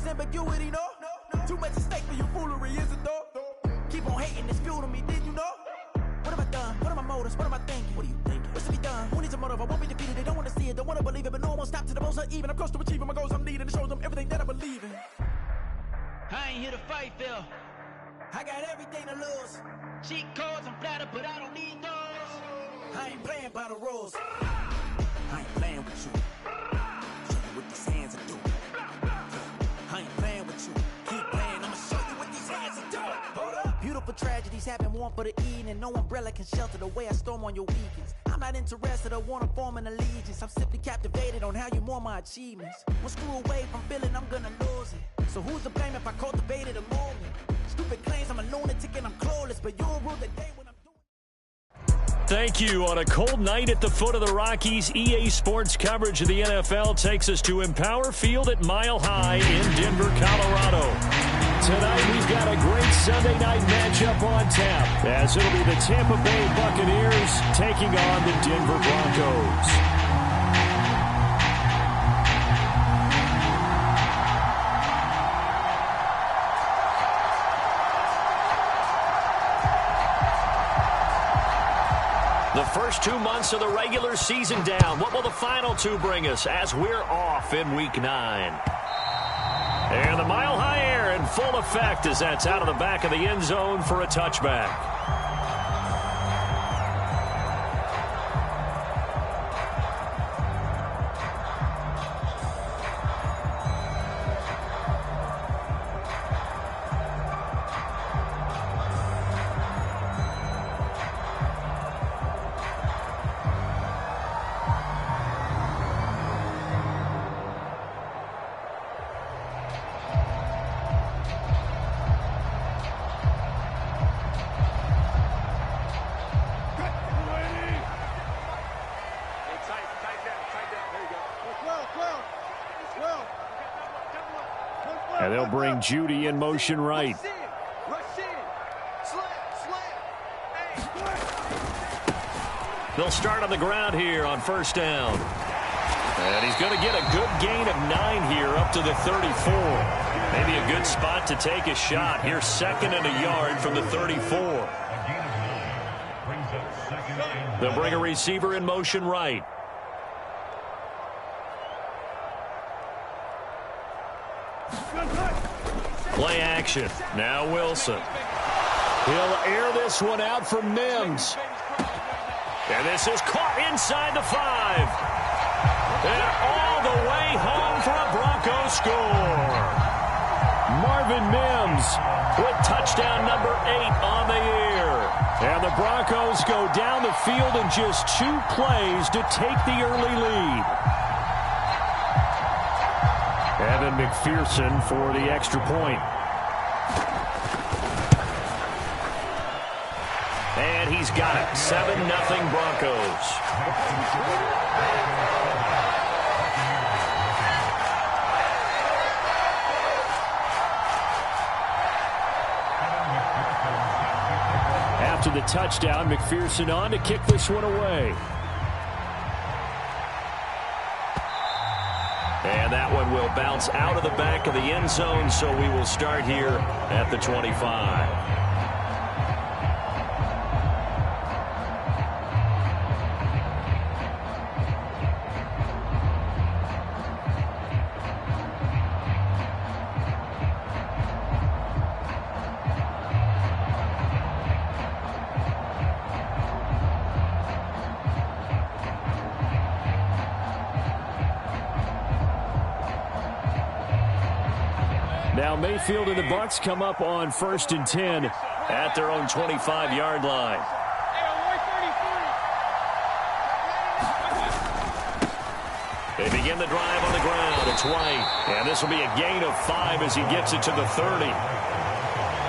there's ambiguity, no? Too much at stake for your foolery, is it though? Keep on hating, it's fuel to me, did you know? What have I done? What are my motives? What am I thinking? What are you thinking? What's to be done? Who needs a motive? I won't be defeated. They don't want to see it, don't want to believe it, but no one won't stop to the most uneven. I'm close to achieving my goals I'm needing to show them everything that I believe in. I ain't here to fight, Phil. I got everything to lose. Cheat codes, I'm flattered, but I don't need those. I ain't playing by the rules. I ain't playing with you. Show you what these hands are doing. I ain't playing with you. Keep playing, I'ma show you what these hands are doing. Hold up. Beautiful tragedies happen, one for the evening, and no umbrella can shelter the way I storm on your weekends. I'm not interested, I wanna form an allegiance. I'm simply captivated on how you mourn my achievements. One screw away from feeling I'm gonna lose it. So who's to blame if I cultivated a moment? Stupid claims I'm a lunatic and I'm clueless, but you'll rule the day when I'm doing. Thank you. On a cold night at the foot of the Rockies, EA Sports coverage of the NFL takes us to Empower Field at Mile High in Denver, Colorado. Tonight, we've got a great Sunday night matchup on tap, as it'll be the Tampa Bay Buccaneers taking on the Denver Broncos. The first 2 months of the regular season down. What will the final two bring us as we're off in Week 9? And the Mile High air in full effect as that's out of the back of the end zone for a touchback. And they'll bring Judy in motion right. They'll start on the ground here on first down. And he's going to get a good gain of 9 here up to the 34. Maybe a good spot to take a shot. Here's second and a yard from the 34. They'll bring a receiver in motion right. Play action. Now Wilson. He'll air this one out for Mims. And this is caught inside the 5. And all the way home for a Broncos score. Marvin Mims with touchdown number 8 on the year. And the Broncos go down the field in just 2 plays to take the early lead. Evan McPherson for the extra point. And he's got it. 7-0 Broncos. After the touchdown, McPherson on to kick this one away. And that one will bounce out of the back of the end zone, so we will start here at the 25. Now Mayfield and the Bucs come up on 1st and 10 at their own 25-yard line. They begin the drive on the ground. It's White. And this will be a gain of 5 as he gets it to the 30.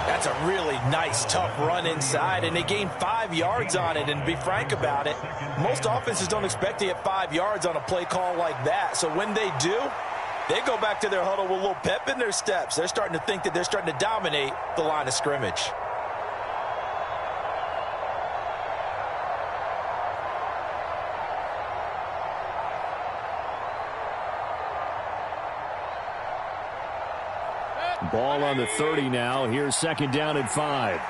That's a really nice, tough run inside, and they gained 5 yards on it. And to be frank about it, most offenses don't expect to get 5 yards on a play call like that. So when they do, they go back to their huddle with a little pep in their steps. They're starting to think that they're starting to dominate the line of scrimmage. Ball on the 30 now. Here's second down and 5.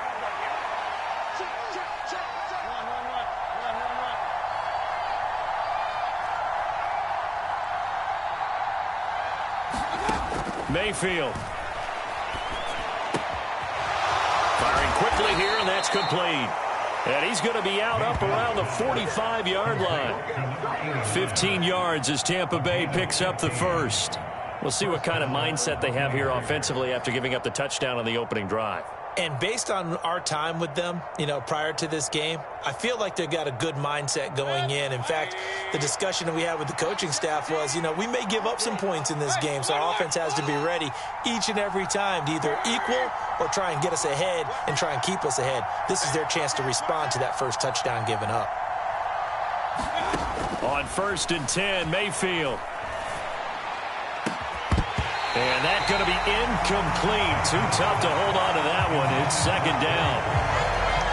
Mayfield. Firing quickly here, and that's complete. And he's going to be out up around the 45-yard line. 15 yards as Tampa Bay picks up the first. We'll see what kind of mindset they have here offensively after giving up the touchdown on the opening drive. And based on our time with them, prior to this game, I feel like they've got a good mindset going in. In fact, the discussion that we had with the coaching staff was, we may give up some points in this game, so our offense has to be ready each and every time to either equal or try and get us ahead and try and keep us ahead. This is their chance to respond to that first touchdown given up. On 1st and 10, Mayfield. And that's going to be incomplete. Too tough to hold on to that one. It's second down.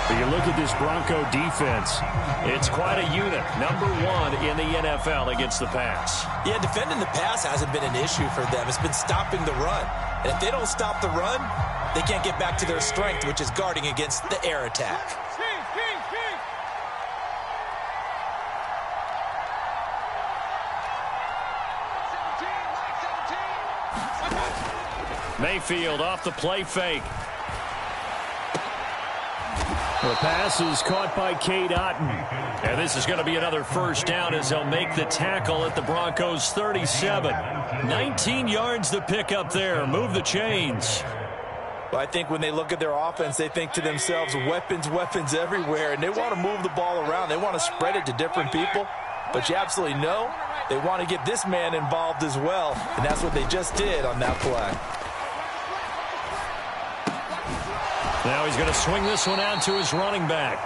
But you look at this Bronco defense, it's quite a unit. Number 1 in the NFL against the pass. Yeah, defending the pass hasn't been an issue for them. It's been stopping the run. And if they don't stop the run, they can't get back to their strength, which is guarding against the air attack. Mayfield off the play fake. The pass is caught by Cade Otton. And this is going to be another first down as they'll make the tackle at the Broncos' 37. 19 yards to pick up there. Move the chains. Well, I think when they look at their offense, they think to themselves, weapons, weapons everywhere. And they want to move the ball around. They want to spread it to different people. But you absolutely know they want to get this man involved as well. And that's what they just did on that play. Now he's going to swing this one out to his running back.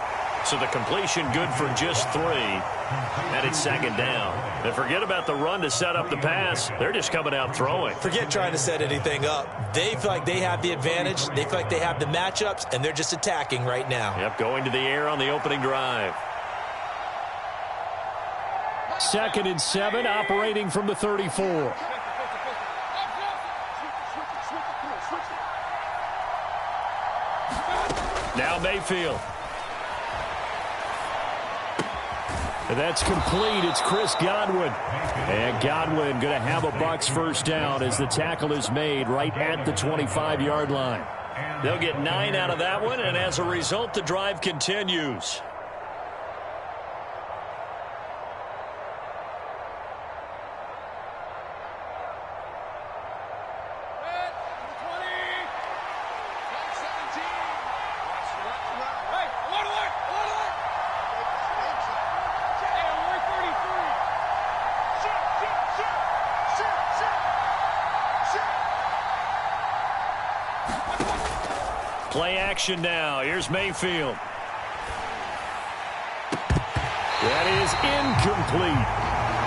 So the completion good for just 3. And it's second down. And forget about the run to set up the pass. They're just coming out throwing. Forget trying to set anything up. They feel like they have the advantage. They feel like they have the matchups, and they're just attacking right now. Yep, going to the air on the opening drive. 2nd and 7, operating from the 34. Now Mayfield. And that's complete. It's Chris Godwin. And Godwin going to have a Bucs first down as the tackle is made right at the 25-yard line. They'll get 9 out of that one, and as a result, the drive continues. Play action now. Here's Mayfield. That is incomplete.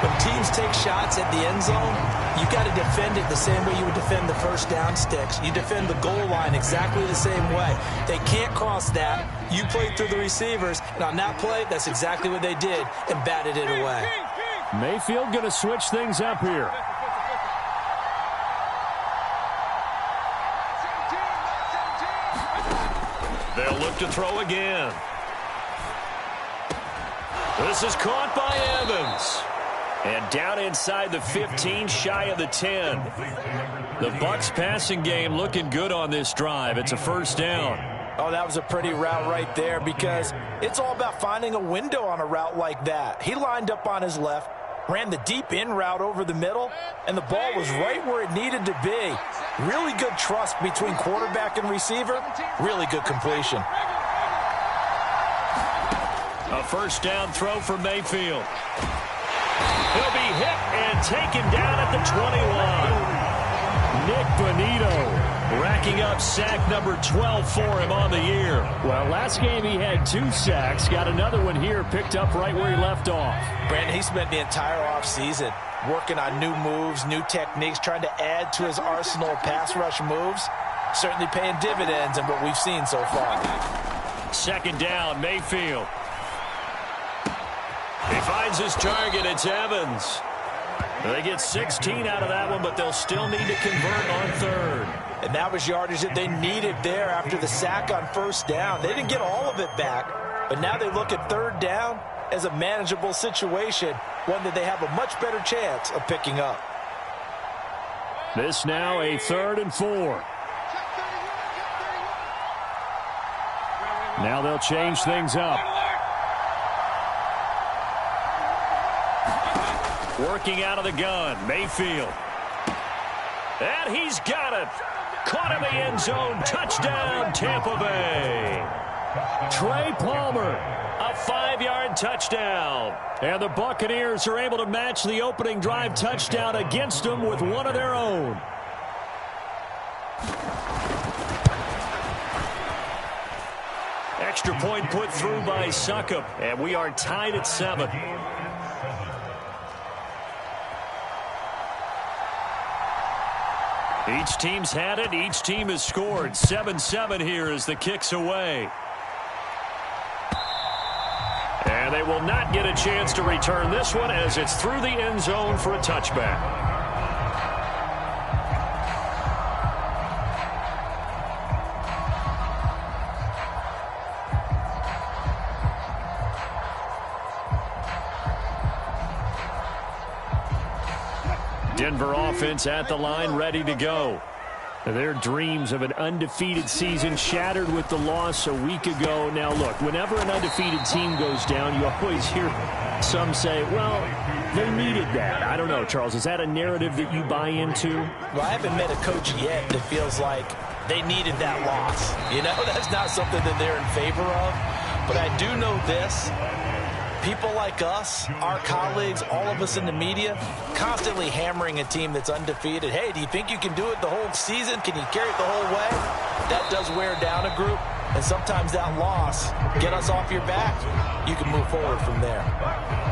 When teams take shots at the end zone, you got to defend it the same way you would defend the first down sticks. You defend the goal line exactly the same way. They can't cross that. You play through the receivers, and on that play, that's exactly what they did and batted it away. Mayfield going to switch things up here. They'll look to throw again. This is caught by Evans. And down inside the 15, shy of the 10. The Bucs passing game looking good on this drive. It's a first down. Oh, that was a pretty route right there because it's all about finding a window on a route like that. He lined up on his left, ran the deep in route over the middle, and the ball was right where it needed to be. Really good trust between quarterback and receiver. Really good completion. A first down throw for Mayfield. He'll be hit and taken down at the 21. Nick Bonito racking up sack number 12 for him on the year. Well, last game he had 2 sacks. Got another one here picked up right where he left off. Brandon, he spent the entire offseason working on new moves, new techniques, trying to add to his arsenal of pass rush moves. Certainly paying dividends in what we've seen so far. Second down, Mayfield. He finds his target. It's Evans. They get 16 out of that one, but they'll still need to convert on third. And that was yardage that they needed there after the sack on first down. They didn't get all of it back, but now they look at third down as a manageable situation, one that they have a much better chance of picking up. This now a 3rd and 4. Now they'll change things up. Working out of the gun, Mayfield. And he's got it. Caught in the end zone. Touchdown, Tampa Bay. Trey Palmer, a 5-yard touchdown. And the Buccaneers are able to match the opening drive touchdown against them with one of their own. Extra point put through by Succop, and we are tied at 7. Each team's had it. Each team has scored. 7-7 here as the kick's away. And they will not get a chance to return this one as it's through the end zone for a touchback. Denver offense at the line, ready to go. Their dreams of an undefeated season shattered with the loss a week ago. Now, look, whenever an undefeated team goes down, you always hear some say, well, they needed that. I don't know, Charles. Is that a narrative that you buy into? Well, I haven't met a coach yet that feels like they needed that loss. You know, that's not something that they're in favor of. But I do know this. People like us, our colleagues, all of us in the media, constantly hammering a team that's undefeated. Hey, do you think you can do it the whole season? Can you carry it the whole way? That does wear down a group, and sometimes that loss, get us off your back, you can move forward from there.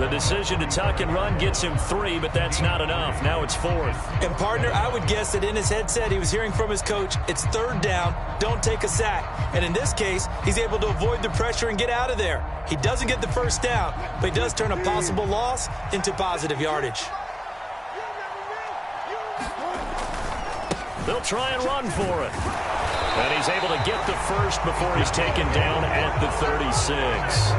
The decision to tuck and run gets him 3, but that's not enough. Now it's 4th. And, partner, I would guess that in his headset he was hearing from his coach, it's 3rd down, don't take a sack. And in this case, he's able to avoid the pressure and get out of there. He doesn't get the first down, but he does turn a possible loss into positive yardage. They'll try and run for it. And he's able to get the first before he's taken down at the 36.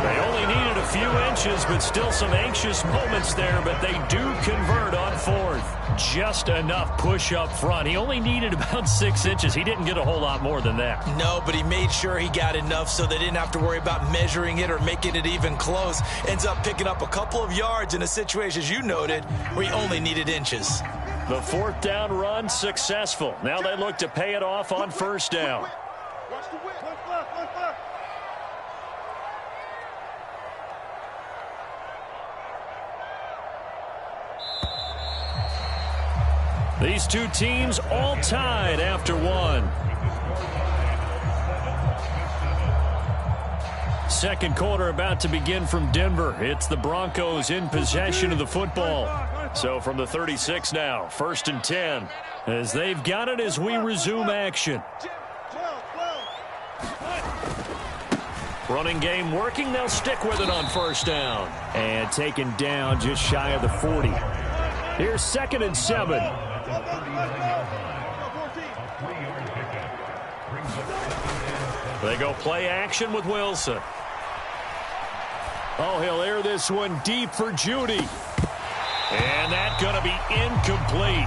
They only needed a few inches, but still some anxious moments there, but they do convert on 4th. Just enough push up front. He only needed about 6 inches. He didn't get a whole lot more than that. No, but he made sure he got enough so they didn't have to worry about measuring it or making it even close. Ends up picking up a couple of yards in a situation, as you noted, where he only needed inches. The 4th down run successful. Now they look to pay it off on 1st down. These two teams all tied after 1. Second quarter about to begin from Denver. It's the Broncos in possession of the football. So from the 36 now, 1st and 10, as they've got it as we resume action. Running game working. They'll stick with it on 1st down. And taken down just shy of the 40. Here's 2nd and 7. They go play action with Wilson. Oh, he'll air this one deep for Judy. And that's going to be incomplete.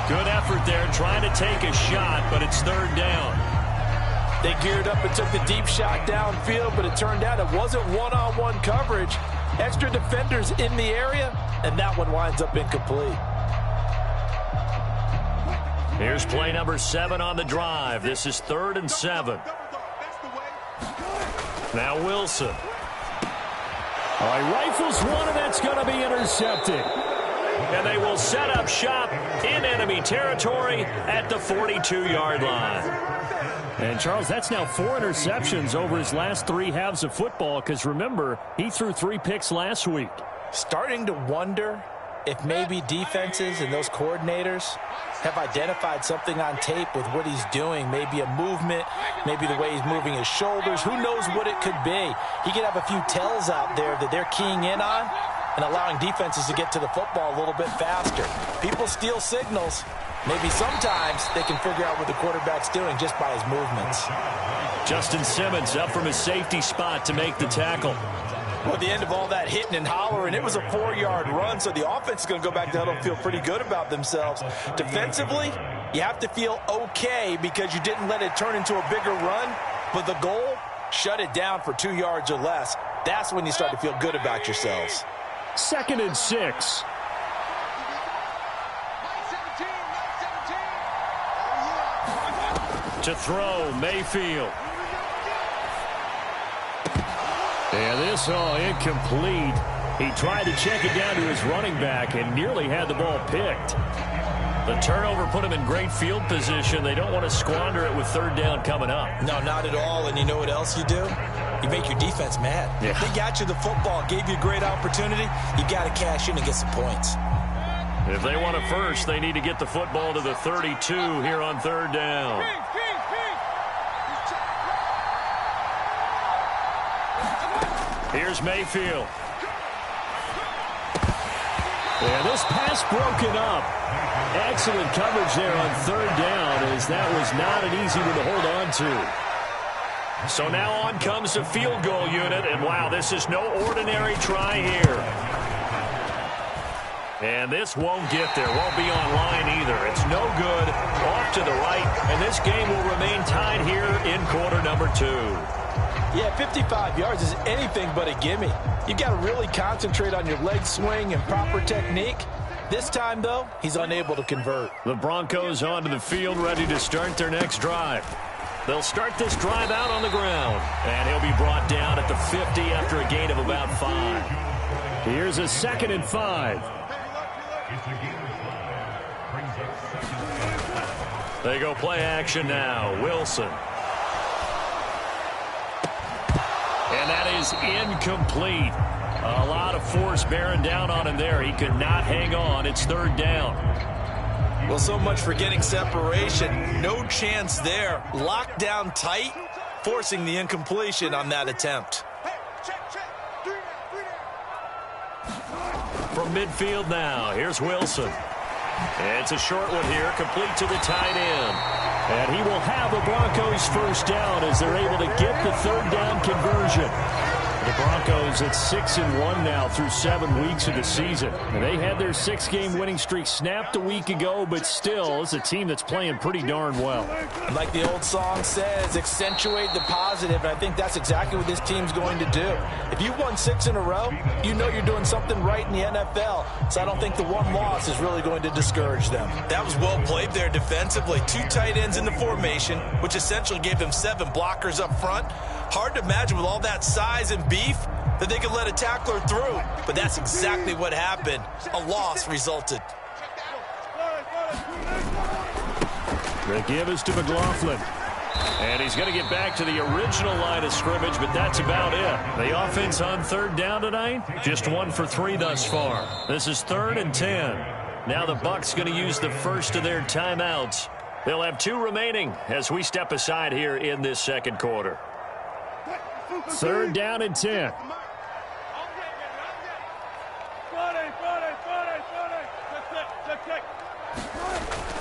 Good effort there trying to take a shot, but it's 3rd down. They geared up and took the deep shot downfield, but it turned out it wasn't one-on-one coverage. Extra defenders in the area, and that one winds up incomplete. Here's play number 7 on the drive. This is 3rd and 7. Now Wilson. All right, rifles one, and that's going to be intercepted. And they will set up shop in enemy territory at the 42-yard line. And, Charles, that's now 4 interceptions over his last 3 halves of football, because, remember, he threw 3 picks last week. Starting to wonder if maybe defenses and those coordinators have identified something on tape with what he's doing. Maybe a movement, maybe the way he's moving his shoulders. Who knows what it could be? He could have a few tells out there that they're keying in on and allowing defenses to get to the football a little bit faster. People steal signals. Maybe sometimes they can figure out what the quarterback's doing just by his movements. Justin Simmons up from his safety spot to make the tackle. Well, at the end of all that hitting and hollering, it was a 4-yard run, so the offense is going to go back to huddle and feel pretty good about themselves. Defensively, you have to feel okay because you didn't let it turn into a bigger run, but the goal, shut it down for 2 yards or less. That's when you start to feel good about yourselves. 2nd and 6. To throw, Mayfield. And this incomplete. He tried to check it down to his running back and nearly had the ball picked. The turnover put him in great field position. They don't want to squander it with 3rd down coming up. No, not at all. And you know what else you do? You make your defense mad. Yeah. They got you the football, gave you a great opportunity. You got to cash in and get some points. If they want a first, they need to get the football to the 32 here on 3rd down. Here's Mayfield. And this pass broken up. Excellent coverage there on 3rd down, as that was not an easy one to hold on to. So now on comes the field goal unit, and wow, this is no ordinary try here. And this won't get there, won't be online either. It's no good, off to the right, and this game will remain tied here in quarter number 2. Yeah, 55 yards is anything but a gimme. You've got to really concentrate on your leg swing and proper technique. This time, though, he's unable to convert. The Broncos onto the field, ready to start their next drive. They'll start this drive out on the ground, and he'll be brought down at the 50 after a gain of about 5. Here's a 2nd and 5. They go play action now. Wilson. And that is incomplete. A lot of force bearing down on him there. He could not hang on. It's 3rd down. Well, so much for getting separation. No chance there. Locked down tight, forcing the incompletion on that attempt. From midfield now, here's Wilson. It's a short one here, complete to the tight end. And he will have the Broncos 1st down as they're able to get the 3rd down conversion. The Broncos at 6-1 now through 7 weeks of the season. And they had their 6-game winning streak snapped a week ago, but still, it's a team that's playing pretty darn well. And like the old song says, accentuate the positive, and I think that's exactly what this team's going to do. If you've won 6 in a row, you know you're doing something right in the NFL, so I don't think the one loss is really going to discourage them. That was well played there defensively. 2 tight ends in the formation, which essentially gave them 7 blockers up front. Hard to imagine with all that size and beef that they could let a tackler through, but that's exactly what happened. A loss resulted. The give is to McLaughlin. And he's going to get back to the original line of scrimmage, but that's about it. The offense on 3rd down tonight, just 1 for 3 thus far. This is 3rd and 10. Now the Bucs going to use the first of their timeouts. They'll have 2 remaining as we step aside here in this 2nd quarter. 3rd down and 10.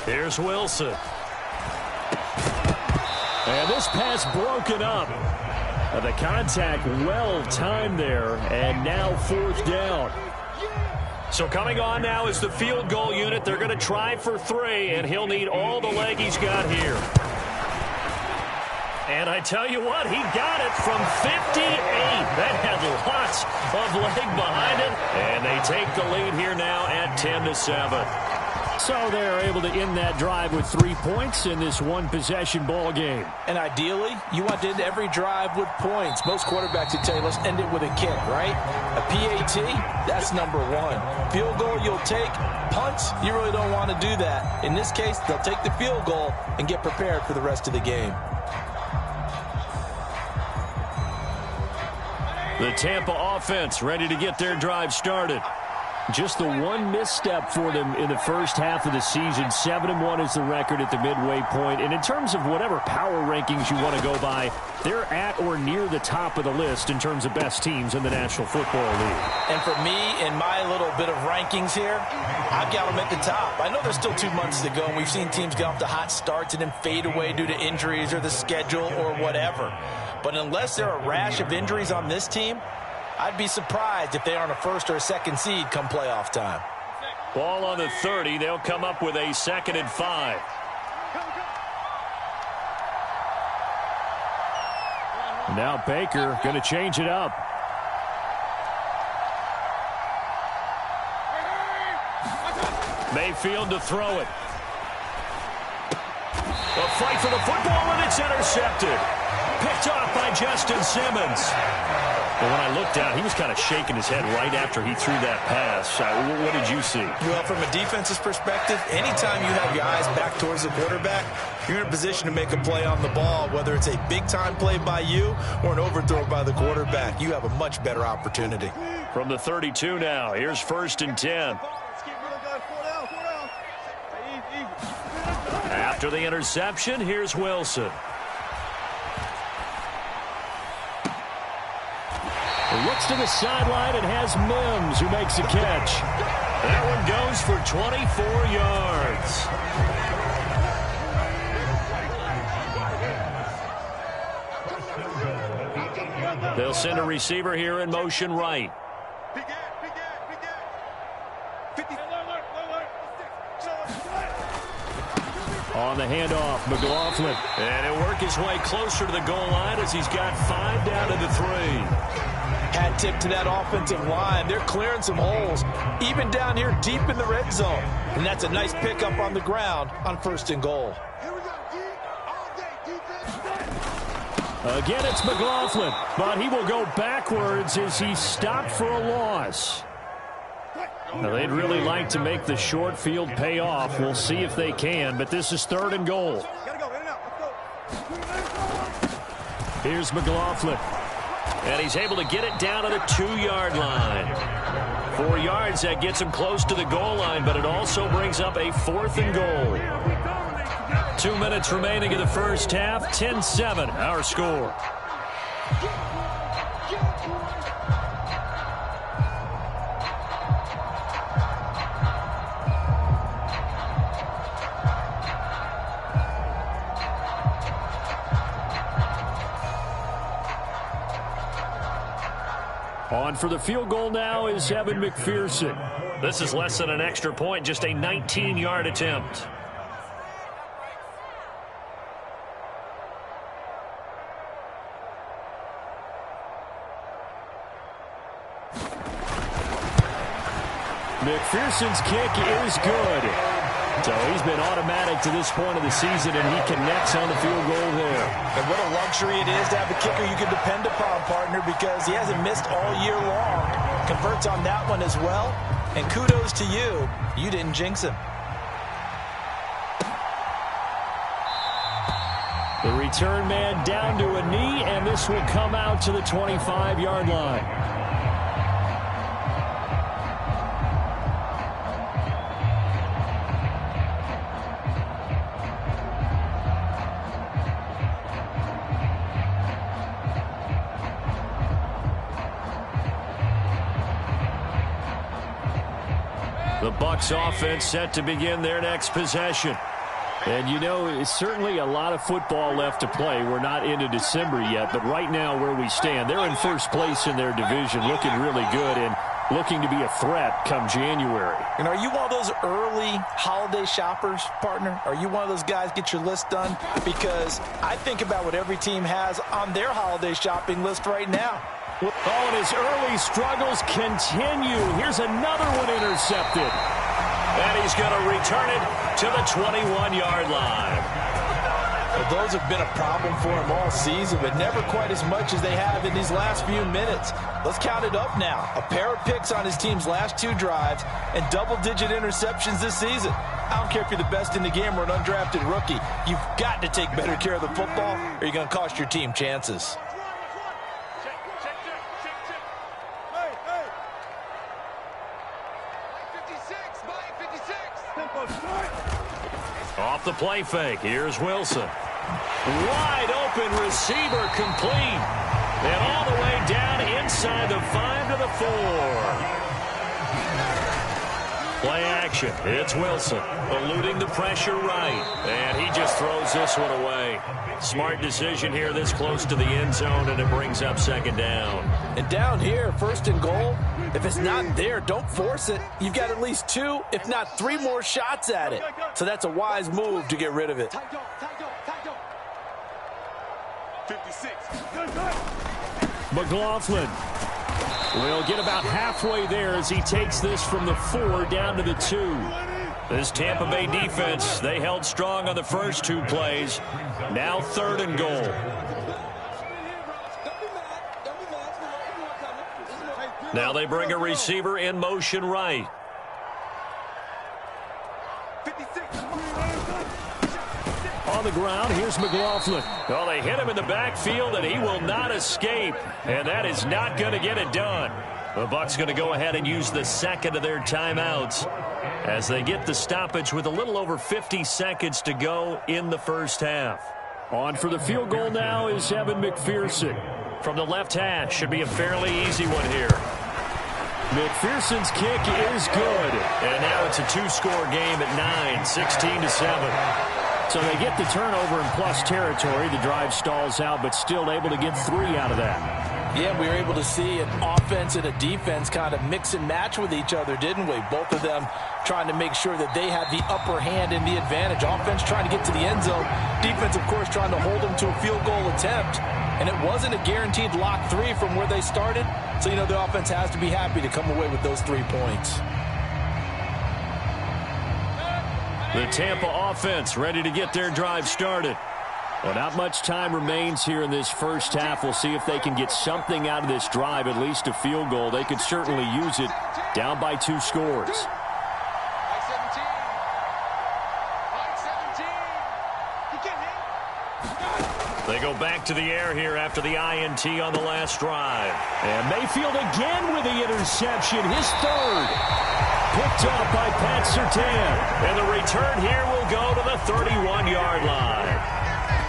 Here's Wilson. And this pass broken up. The contact well timed there, and now 4th down. So coming on now is the field goal unit. They're going to try for 3, and he'll need all the leg he's got here. And I tell you what, he got it from 58. That had lots of leg behind it. And they take the lead here now at 10-7. So they're able to end that drive with 3 points in this one-possession ball game. And ideally, you want to end every drive with points. Most quarterbacks would tell you, let's end it with a kick, right? A PAT, that's number 1. Field goal, you'll take. Punts, you really don't want to do that. In this case, they'll take the field goal and get prepared for the rest of the game. The Tampa offense ready to get their drive started. Just the one misstep for them in the first half of the season. 7-1 is the record at the midway point. And in terms of whatever power rankings you want to go by, they're at or near the top of the list in terms of best teams in the National Football League. And for me, in my little bit of rankings here, I've got them at the top. I know there's still 2 months to go, and we've seen teams get off to hot starts and then fade away due to injuries or the schedule or whatever. But unless there are a rash of injuries on this team, I'd be surprised if they aren't a first or a second seed come playoff time. Ball on the 30. They'll come up with a 2nd and 5. Now Baker going to change it up. Mayfield to throw it. A fight for the football, and it's intercepted. Picked off by Justin Simmons. But when I looked down, he was kind of shaking his head right after he threw that pass. What did you see? Well, from a defense's perspective, anytime you have your eyes back towards the quarterback, you're in a position to make a play on the ball, whether it's a big-time play by you or an overthrow by the quarterback. You have a much better opportunity. From the 32 now, here's 1st and 10. After the interception, here's Wilson. Looks to the sideline and has Mims, who makes a catch. That one goes for 24 yards. They'll send a receiver here in motion right. On the handoff, McLaughlin. And he'll work his way closer to the goal line as he's got 5 down to the 3. Hat tip to that offensive line. They're clearing some holes, even down here deep in the red zone. And that's a nice pickup on the ground on 1st and goal. Again, it's McLaughlin, but he will go backwards as he's stopped for a loss. Now, they'd really like to make the short field pay off. We'll see if they can, but this is 3rd and goal. Here's McLaughlin. And he's able to get it down to the 2-yard line. 4 yards, that gets him close to the goal line, but it also brings up a 4th and goal. 2 minutes remaining in the first half. 10-7, our score. On for the field goal now is Evan McPherson. This is less than an extra point, just a 19-yard attempt. McPherson's kick is good. So he's been automatic to this point of the season, and he connects on the field goal there. And what a luxury it is to have a kicker you can depend upon, partner, because he hasn't missed all year long. Converts on that one as well. And kudos to you. You didn't jinx him. The return man down to a knee, and this will come out to the 25-yard line. The Bucs offense set to begin their next possession. And, you know, it's certainly a lot of football left to play. We're not into December yet, but right now where we stand, they're in first place in their division, looking really good and looking to be a threat come January. And are you one of those early holiday shoppers, partner? Are you one of those guys get your list done? Because I think about what every team has on their holiday shopping list right now. Oh, and his early struggles continue. Here's another one intercepted. And he's going to return it to the 21-yard line. Well, those have been a problem for him all season, but never quite as much as they have in these last few minutes. Let's count it up now. A pair of picks on his team's last 2 drives and double-digit interceptions this season. I don't care if you're the best in the game or an undrafted rookie. You've got to take better care of the football or you're going to cost your team chances. the play fake. Here's Wilson. Wide open receiver complete. And all the way down inside the 5 to the 4. Play action. It's Wilson eluding the pressure right. And he just throws this one away. Smart decision here this close to the end zone, and it brings up second down. And down here, first and goal, if it's not there, don't force it. You've got at least 2, if not 3 more shots at it. So that's a wise move to get rid of it. 56. McLaughlin will get about halfway there as he takes this from the 4 down to the 2. This Tampa Bay defense, they held strong on the first 2 plays. Now 3rd and goal. Now they bring a receiver in motion right. On the ground, here's McLaughlin. Well, they hit him in the backfield, and he will not escape. And that is not going to get it done. The Bucs going to go ahead and use the second of their timeouts as they get the stoppage with a little over 50 seconds to go in the first half. On for the field goal now is Evan McPherson. From the left hash, should be a fairly easy one here. McPherson's kick is good. And now it's a 2-score game at 9, 16-7. So they get the turnover in plus territory. The drive stalls out, but still able to get 3 out of that. Yeah, we were able to see an offense and a defense kind of mix and match with each other, didn't we? Both of them trying to make sure that they had the upper hand and the advantage. Offense trying to get to the end zone. Defense, of course, trying to hold them to a field goal attempt. And it wasn't a guaranteed lock 3 from where they started. So, the offense has to be happy to come away with those 3 points. The Tampa offense ready to get their drive started. Well, not much time remains here in this first half. We'll see if they can get something out of this drive, at least a field goal. They could certainly use it down by 2 scores. They go back to the air here after the INT on the last drive. And Mayfield again with the interception, his 3rd. Picked off by Pat Surtain. And the return here will go to the 31-yard line.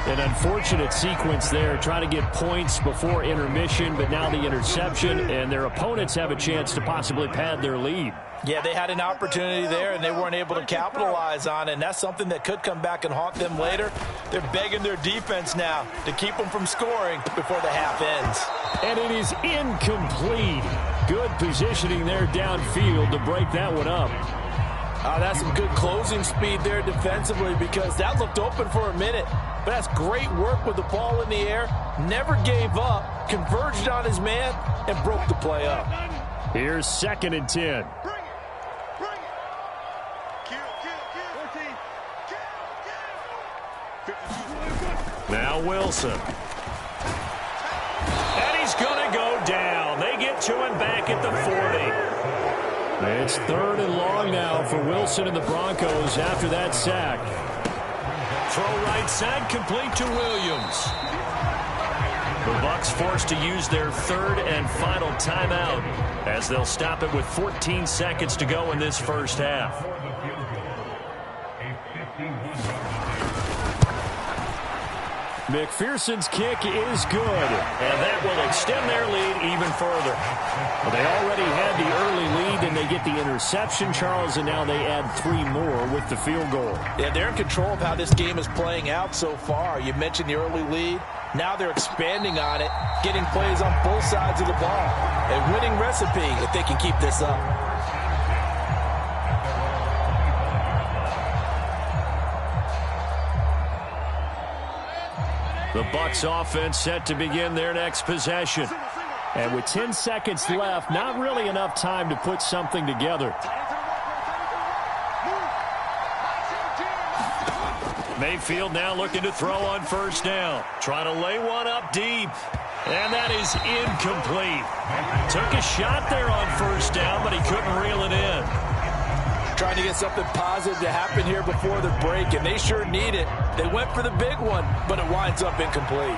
An unfortunate sequence there, trying to get points before intermission, but now the interception, and their opponents have a chance to possibly pad their lead. Yeah, they had an opportunity there, and they weren't able to capitalize on it, and that's something that could come back and haunt them later. They're begging their defense now to keep them from scoring before the half ends. And it is incomplete. Good positioning there downfield to break that one up. That's some good closing speed there defensively, because that looked open for a minute. But that's great work with the ball in the air. Never gave up, converged on his man, and broke the play up. Here's 2nd and 10. Now Wilson. And he's going to go down. They get to him back at the 40. It's 3rd and long now for Wilson and the Broncos after that sack. Throw right side, complete to Williams. The Bucs forced to use their 3rd and final timeout as they'll stop it with 14 seconds to go in this first half. McPherson's kick is good, and that will extend their lead even further. Well, they already had the early lead, and they get the interception, Charles, and now they add 3 more with the field goal. Yeah, they're in control of how this game is playing out so far. You mentioned the early lead. Now they're expanding on it, getting plays on both sides of the ball. A winning recipe if they can keep this up. The Bucs offense set to begin their next possession. And with 10 seconds left, not really enough time to put something together. Mayfield now looking to throw on first down. Trying to lay one up deep. And that is incomplete. Took a shot there on first down, but he couldn't reel it in. Trying to get something positive to happen here before the break, and they sure need it. They went for the big one, but it winds up incomplete.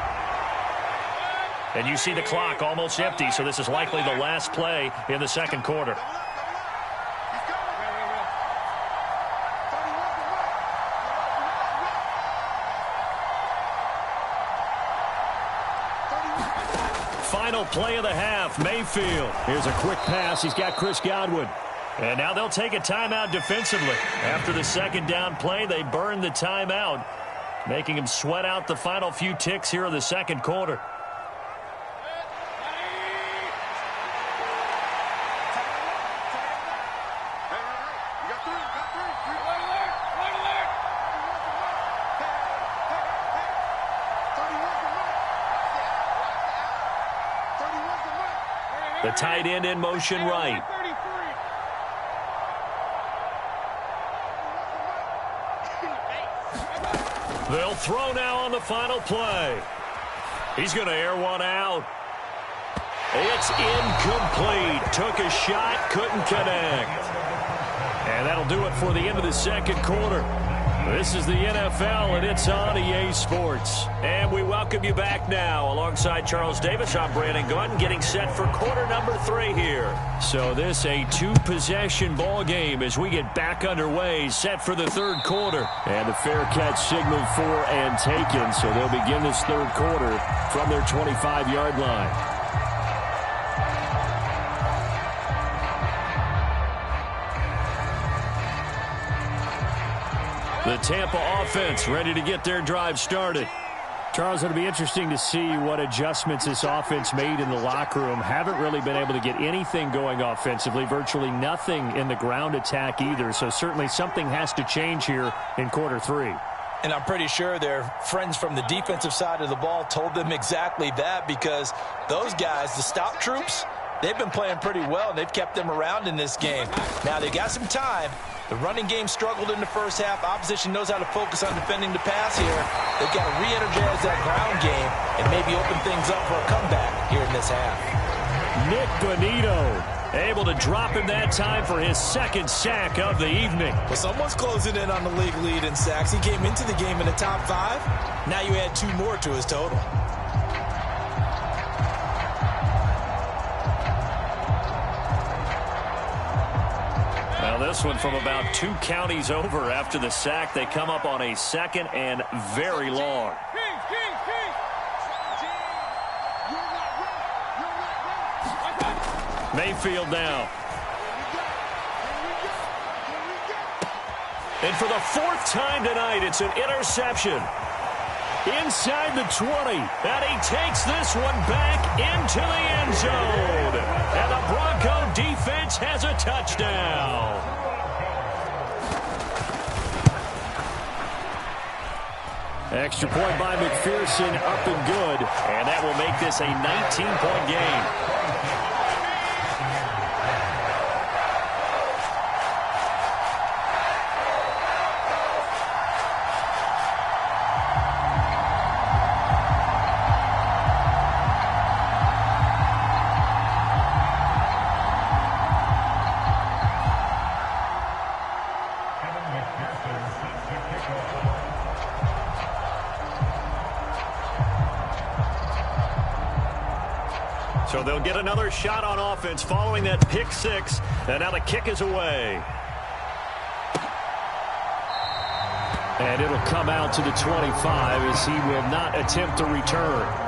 And you see the clock almost empty, so this is likely the last play in the second quarter. final play of the half. Mayfield. Here's a quick pass. He's got Chris Godwin. And now they'll take a timeout defensively. After the second down play, they burn the timeout, making him sweat out the final few ticks here in the second quarter. The tight end in motion right. They'll throw now on the final play. He's going to air one out. It's incomplete. Took a shot, couldn't connect. And that'll do it for the end of the second quarter. This is the NFL, and it's on EA Sports. And we welcome you back now. Alongside Charles Davis, I'm Brandon Gunn, getting set for quarter number 3 here. So this a 2-possession ball game as we get back underway, set for the third quarter. And the fair catch signaled for and taken, so they'll begin this third quarter from their 25-yard line. The Tampa offense ready to get their drive started. Charles, it'll be interesting to see what adjustments this offense made in the locker room. Haven't really been able to get anything going offensively, virtually nothing in the ground attack either. So certainly something has to change here in quarter 3. And I'm pretty sure their friends from the defensive side of the ball told them exactly that, because those guys, the stop troops, they've been playing pretty well, and they've kept them around in this game. Now, they got some time. The running game struggled in the first half. Opposition knows how to focus on defending the pass here. They've got to re-energize that ground game and maybe open things up for a comeback here in this half. Nick Bonito able to drop him that time for his second sack of the evening. Well, someone's closing in on the league lead in sacks. He came into the game in the top 5. Now you add 2 more to his total. Well, this one from about 2 counties over after the sack. They come up on a second and very long. Mayfield now. And for the 4th time tonight, it's an interception. Inside the 20. And he takes this one back into the end zone. And the Bronco defense has a touchdown. Extra point by McPherson, up and good. And that will make this a 19-point game. So they'll get another shot on offense following that pick 6. And now the kick is away. And it'll come out to the 25 as he will not attempt to return.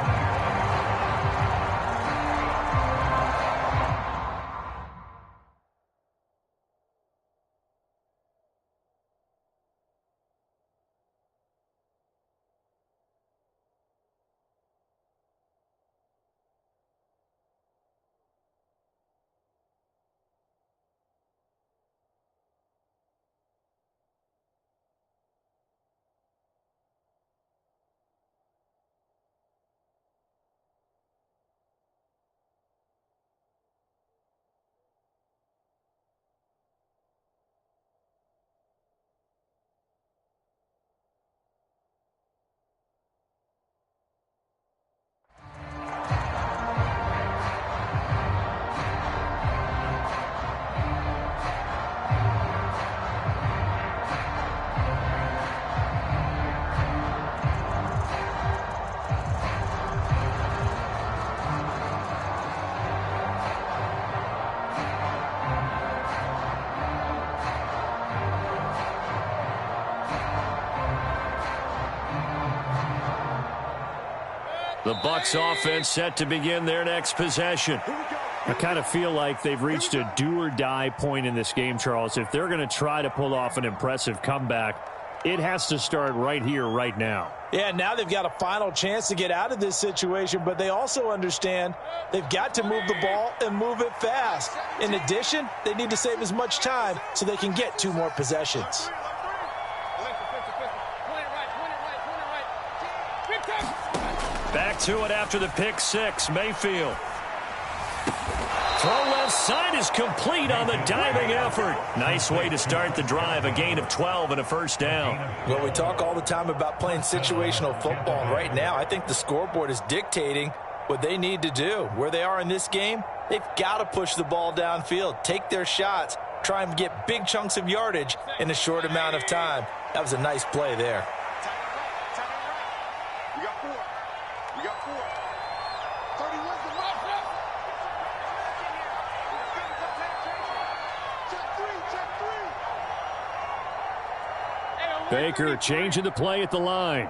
The Bucs offense set to begin their next possession. I kind of feel like they've reached a do-or-die point in this game, Charles. If they're going to try to pull off an impressive comeback, it has to start right here, right now. Yeah, now they've got a final chance to get out of this situation, but they also understand they've got to move the ball and move it fast. In addition, they need to save as much time so they can get 2 more possessions. Back to it after the pick 6, Mayfield. Throw left side is complete on the diving effort. Nice way to start the drive, a gain of 12 and a first down. Well, we talk all the time about playing situational football, and right now I think the scoreboard is dictating what they need to do. Where they are in this game, they've got to push the ball downfield, take their shots, try and get big chunks of yardage in a short amount of time. That was a nice play there. Baker changing the play at the line.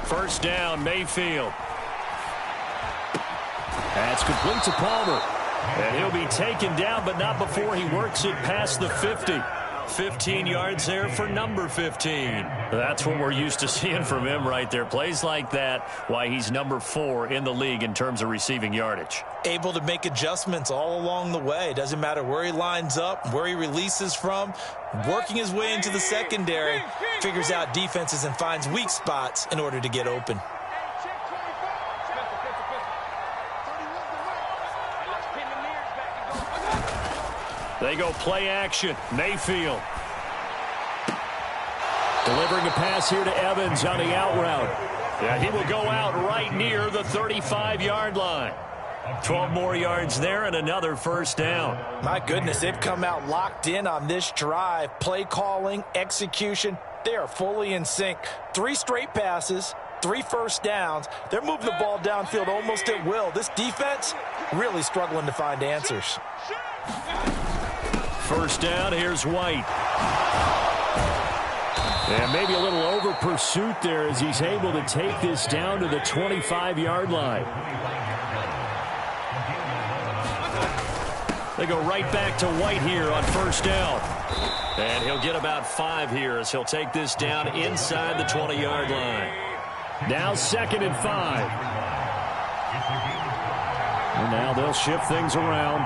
First down, Mayfield. That's complete to Palmer. And he'll be taken down, but not before he works it past the 50. 15 yards there for number 15. That's what we're used to seeing from him right there. Plays like that, why he's number 4 in the league in terms of receiving yardage. Able to make adjustments all along the way. Doesn't matter where he lines up, where he releases from. Working his way into the secondary, figures out defenses and finds weak spots in order to get open. They go play action. Mayfield. Delivering a pass here to Evans on the out route. Yeah, he will go out right near the 35-yard line. 12 more yards there and another first down. My goodness, they've come out locked in on this drive. Play calling, execution, they are fully in sync. 3 straight passes, 3 first downs. They're moving the ball downfield almost at will. This defense really struggling to find answers. First down, here's White. And maybe a little over pursuit there as he's able to take this down to the 25-yard line. They go right back to White here on first down. And he'll get about 5 here as he'll take this down inside the 20-yard line. Now 2nd and 5. And now they'll shift things around.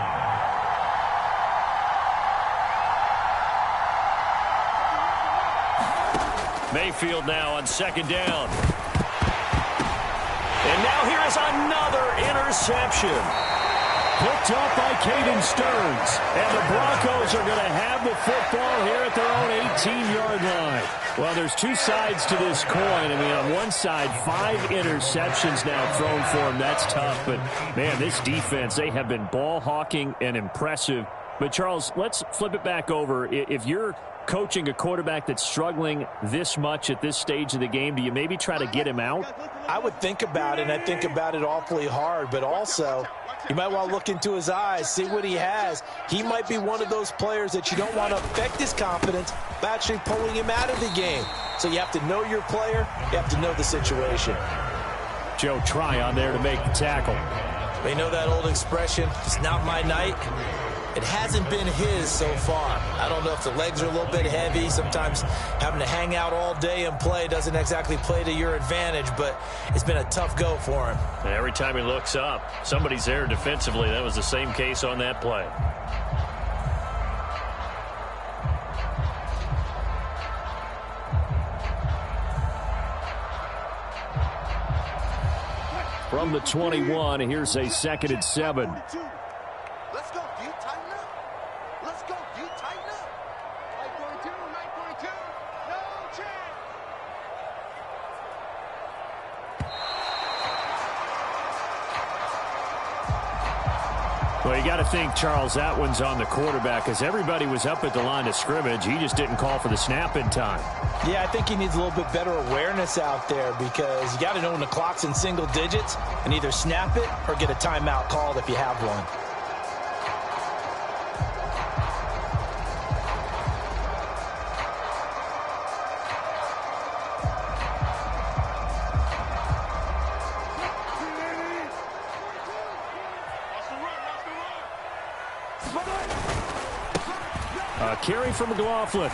Mayfield now on 2nd down. And now here is another interception. Picked up by Caden Stearns. And the Broncos are going to have the football here at their own 18-yard line. Well, there's 2 sides to this coin. I mean, on one side, 5 interceptions now thrown for him. That's tough. But, man, this defense, they have been ball hawking and impressive. But, Charles, let's flip it back over. If you're coaching a quarterback that's struggling this much at this stage of the game, do you maybe try to get him out? I would think about it, and I think about it awfully hard, but also you might want to look into his eyes, see what he has. He might be one of those players that you don't want to affect his confidence by actually pulling him out of the game. So you have to know your player, you have to know the situation. Joe Tryon there to make the tackle. You know that old expression, it's not my night. It hasn't been his so far. I don't know if the legs are a little bit heavy. Sometimes having to hang out all day and play doesn't exactly play to your advantage, but it's been a tough go for him. And every time he looks up, somebody's there defensively. That was the same case on that play. From the 21, here's a 2nd and 7. Let's go. Do you tighten up? Let's go. Do you tighten up? 9.2, 9.2. No chance. Well, you got to think, Charles, that one's on the quarterback because everybody was up at the line of scrimmage. He just didn't call for the snap in time. Yeah, I think he needs a little bit better awareness out there because you got to know when the clock's in single digits and either snap it or get a timeout called if you have one. carry for McLaughlin.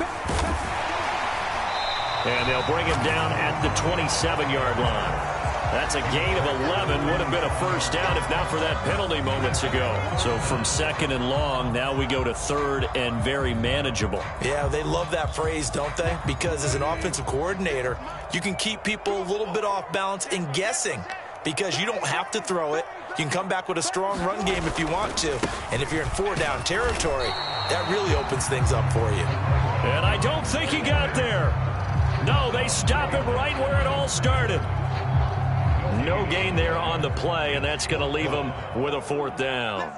And they'll bring him down at the 27-yard line. That's a gain of 11. Would have been a first down if not for that penalty moments ago. So from second and long, now we go to third and very manageable. Yeah, they love that phrase, don't they? Because as an offensive coordinator, you can keep people a little bit off balance and guessing because you don't have to throw it. You can come back with a strong run game if you want to. And if you're in four-down territory, that really opens things up for you. And I don't think he got there. No, they stop him right where it all started. No gain there on the play, and that's going to leave him with a fourth down.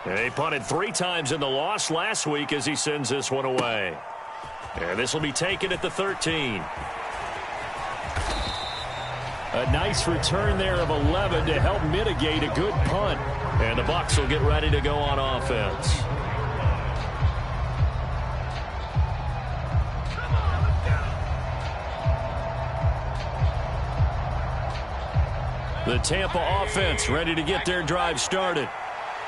He punted 3 times in the loss last week as he sends this one away. And this will be taken at the 13. A nice return there of 11 to help mitigate a good punt. And the Bucs will get ready to go on offense. The Tampa offense ready to get their drive started.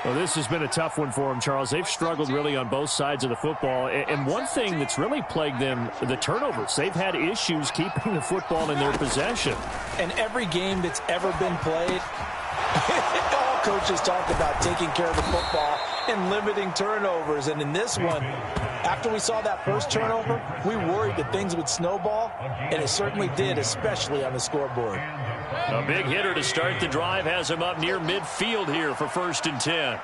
Well, this has been a tough one for them, Charles. They've struggled really on both sides of the football. And one thing that's really plagued them, the turnovers. They've had issues keeping the football in their possession. And every game that's ever been played, all coaches talk about taking care of the football and limiting turnovers. And in this one, after we saw that first turnover, we worried that things would snowball, and it certainly did, especially on the scoreboard. A big hitter to start the drive has him up near midfield here for 1st and 10.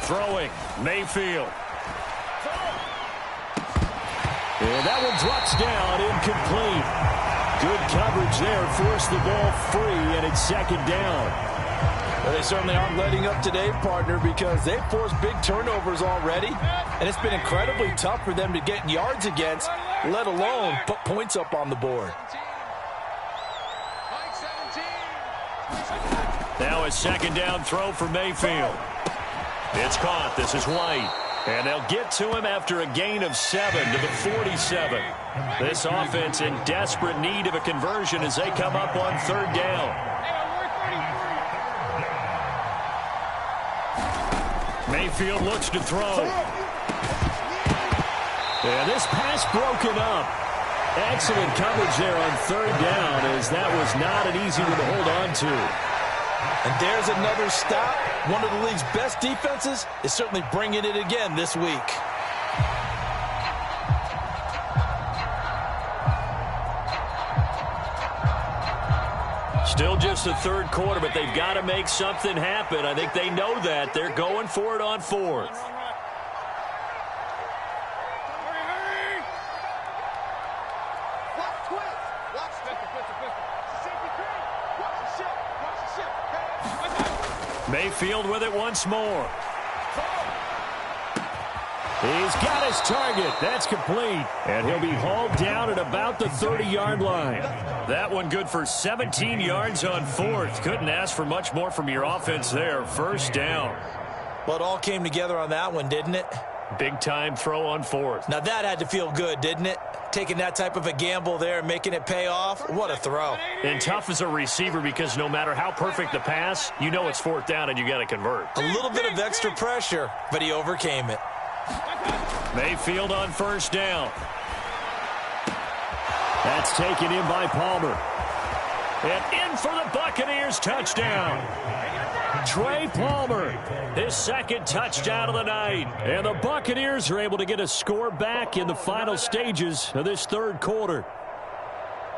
Throwing, Mayfield. And that one drops down, incomplete. Good coverage there, forced the ball free, and it's 2nd down. Well, they certainly aren't letting up today, partner, because they've forced big turnovers already, and it's been incredibly tough for them to get yards against, let alone put points up on the board. Now a 2nd down throw for Mayfield. It's caught. This is White. And they'll get to him after a gain of 7 to the 47. This offense in desperate need of a conversion as they come up on 3rd down. Mayfield looks to throw. And this pass broken up. Excellent coverage there on 3rd down as that was not an easy one to hold on to. And there's another stop. One of the league's best defenses is certainly bringing it again this week. Still just the 3rd quarter, but they've got to make something happen. I think they know that. They're going for it on 4th. Mayfield with it once more. He's got his target. That's complete. And he'll be hauled down at about the 30-yard line. That one good for 17 yards on 4th. Couldn't ask for much more from your offense there. 1st down. Well, it all came together on that one, didn't it? Big-time throw on 4th. Now, that had to feel good, didn't it? Taking that type of a gamble there and making it pay off. What a throw. And tough as a receiver because no matter how perfect the pass, you know it's 4th down and you got to convert. A little bit of extra pressure, but he overcame it. Mayfield on 1st down. That's taken in by Palmer. And in for the Buccaneers touchdown. Trey Palmer, his 2nd touchdown of the night. And the Buccaneers are able to get a score back in the final stages of this 3rd quarter.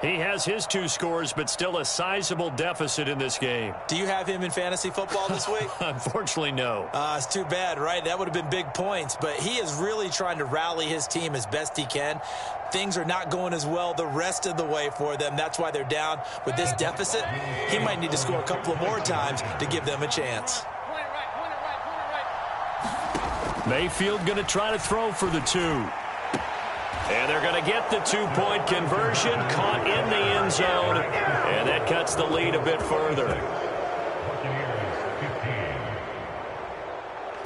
He has his 2 scores, but still a sizable deficit in this game. Do you have him in fantasy football this week? Unfortunately, no. It's too bad, right? That would have been big points, but he is really trying to rally his team as best he can. Things are not going as well the rest of the way for them. That's why they're down with this deficit. He might need to score a couple of more times to give them a chance. Mayfield going to try to throw for the 2. And they're going to get the 2-point conversion, caught in the end zone, and that cuts the lead a bit further.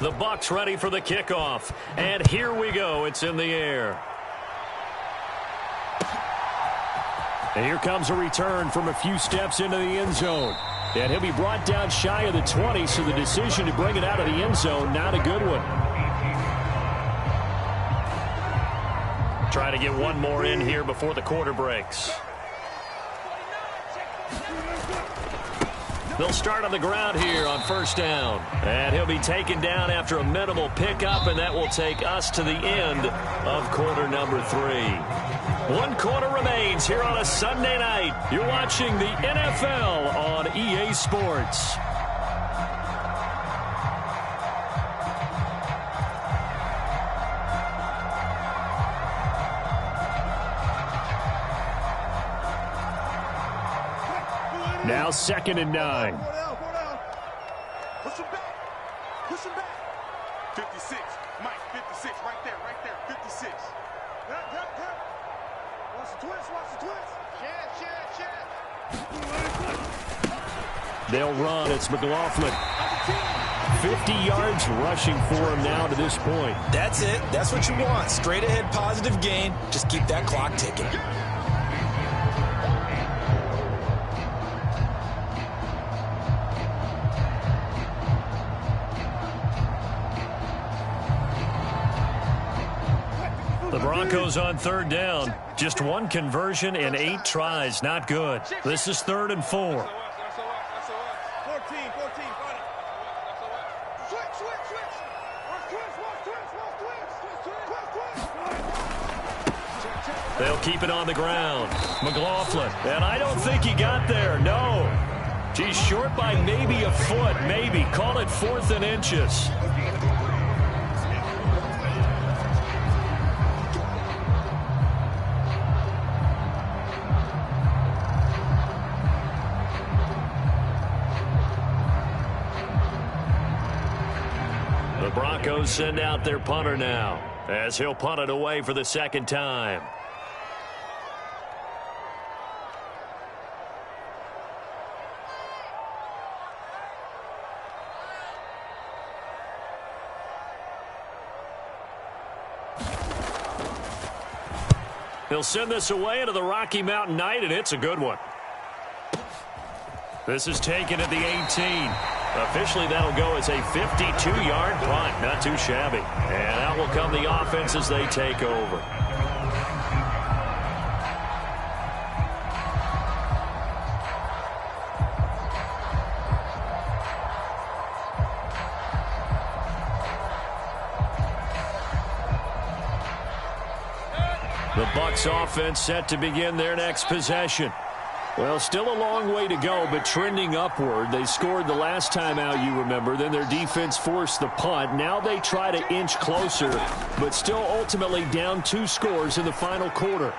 The Bucs ready for the kickoff. And here we go. It's in the air. And here comes a return from a few steps into the end zone. And he'll be brought down shy of the 20, so the decision to bring it out of the end zone, not a good one. Try to get one more in here before the quarter breaks. They'll start on the ground here on first down. And he'll be taken down after a minimal pickup, and that will take us to the end of quarter number 3. 1 quarter remains here on a Sunday night. You're watching the NFL on EA Sports. Now 2nd and 9. Push him back. Push him back. 56. Mike, 56. Right there. 56. Yep. Watch the twist. Shit. They'll run. It's McLaughlin. 50 yards rushing for him now to this point. That's it. That's what you want. Straight ahead positive gain. Just keep that clock ticking. The Broncos on 3rd down. Just 1 conversion and 8 tries. Not good. This is 3rd and 4. 14. They'll keep it on the ground. McLaughlin. And I don't think he got there. No. He's short by maybe a foot. Maybe. Call it 4th and inches. The Broncos send out their punter now, as he'll punt it away for the 2nd time. He'll send this away into the Rocky Mountain Night, and it's a good one. This is taken at the 18. Officially, that'll go as a 52-yard punt. Not too shabby. And out will come the offense as they take over. The Bucs offense set to begin their next possession. Well, still a long way to go, but trending upward. They scored the last time out, you remember. Then their defense forced the punt. Now they try to inch closer, but still ultimately down 2 scores in the final quarter.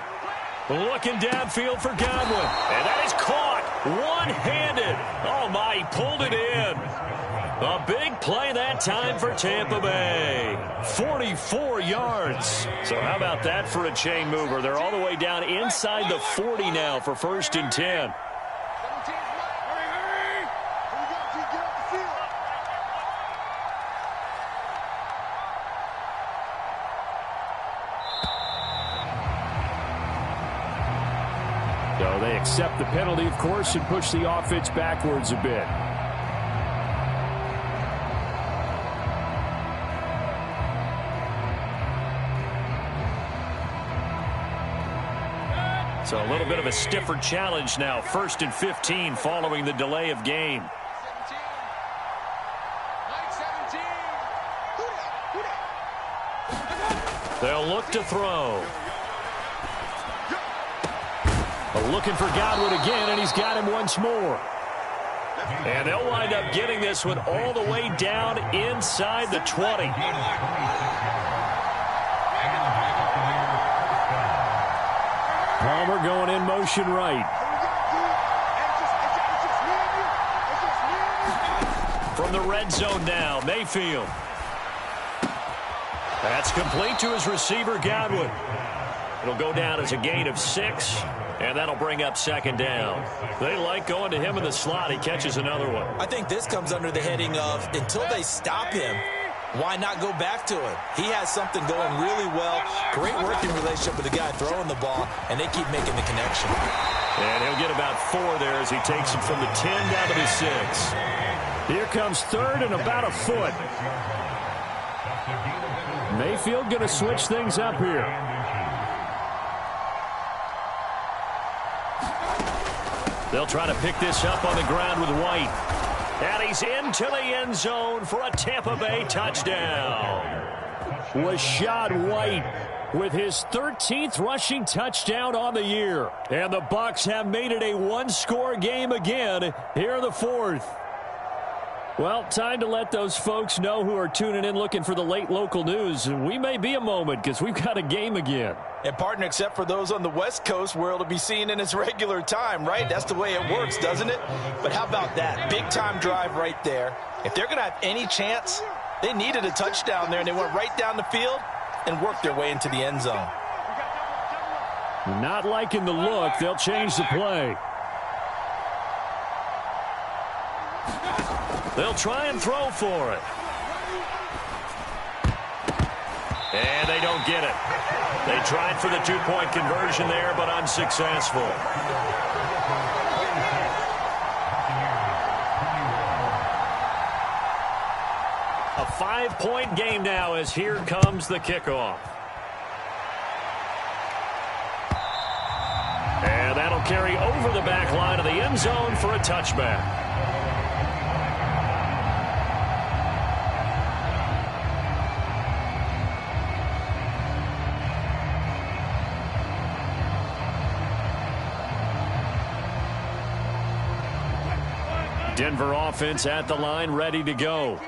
Looking downfield for Godwin. And that is caught one-handed. Oh, my, he pulled it in. A big play that time for Tampa Bay. 44 yards. So how about that for a chain mover? They're all the way down inside the 40 now for 1st and 10. So they accept the penalty, of course, and push the offense backwards a bit. So a little bit of a stiffer challenge now. 1st and 15 following the delay of game. They'll look to throw. Looking for Godwin again, and he's got him once more. And they'll wind up getting this one all the way down inside the 20. Palmer going in motion right. From the red zone now, Mayfield. That's complete to his receiver, Godwin. It'll go down as a gain of 6, and that'll bring up 2nd down. They like going to him in the slot. He catches another one. I think this comes under the heading of until they stop him, Why not go back to it? He has something going really well. Great working relationship with the guy throwing the ball, and they keep making the connection. And he'll get about 4 there as he takes it from the 10 down to the 6. Here comes third and about a foot. Mayfield going to switch things up here. They'll try to pick this up on the ground with White. And he's into the end zone for a Tampa Bay touchdown. Rashad White with his 13th rushing touchdown on the year. And the Bucs have made it a one-score game again here in the fourth. Well, time to let those folks know who are tuning in looking for the late local news. We may be a moment because we've got a game again. And, partner, except for those on the West Coast where it'll be seen in its regular time, right? That's the way it works, doesn't it? But how about that? Big-time drive right there. If they're going to have any chance, they needed a touchdown there, and they went right down the field and worked their way into the end zone. Not liking the look. They'll change the play. They'll try and throw for it. And they don't get it. They tried for the two-point conversion there, but unsuccessful. A 5-point game now as here comes the kickoff. And that'll carry over the back line of the end zone for a touchback. Denver offense at the line, ready to go.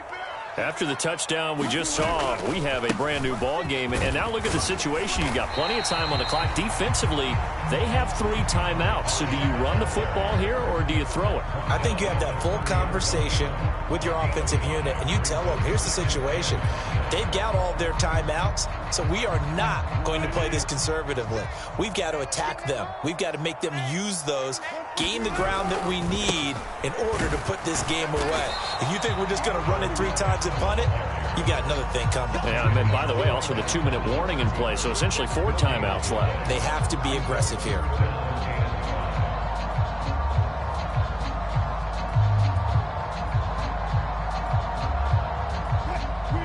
After the touchdown we just saw, we have a brand new ball game. And now look at the situation. You've got plenty of time on the clock. Defensively, they have 3 timeouts. So do you run the football here or do you throw it? I think you have that full conversation with your offensive unit, and you tell them, here's the situation. They've got all their timeouts, so we are not going to play this conservatively. We've got to attack them. We've got to make them use those, gain the ground that we need in order to put this game away. If you think we're just going to run it 3 times and punt it, you got another thing coming. Yeah, and then, by the way, also the 2-minute warning in play, so essentially 4 timeouts left. They have to be aggressive here.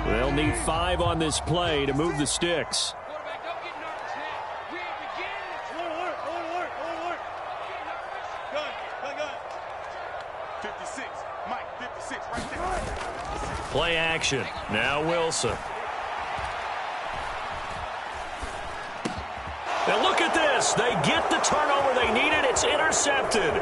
They'll need 5 on this play to move the sticks. 56, Mike, 56, right there. Play action. Now Wilson. Now look at this. They get the turnover they needed. It's intercepted.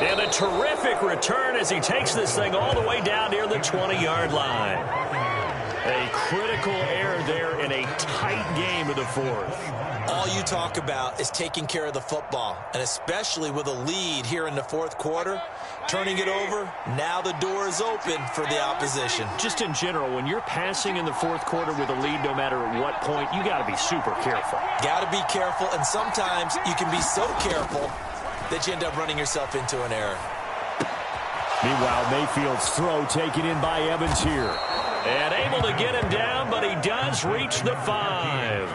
And a terrific return as he takes this thing all the way down near the 20-yard line. A critical error there in a tight game of the fourth. All you talk about is taking care of the football, and especially with a lead here in the fourth quarter, turning it over, now the door is open for the opposition. Just in general, when you're passing in the fourth quarter with a lead, no matter at what point, you got to be super careful. Got to be careful, and sometimes you can be so careful that you end up running yourself into an error. Meanwhile, Mayfield's throw taken in by Evans here. And able to get him down, but he does reach the 5.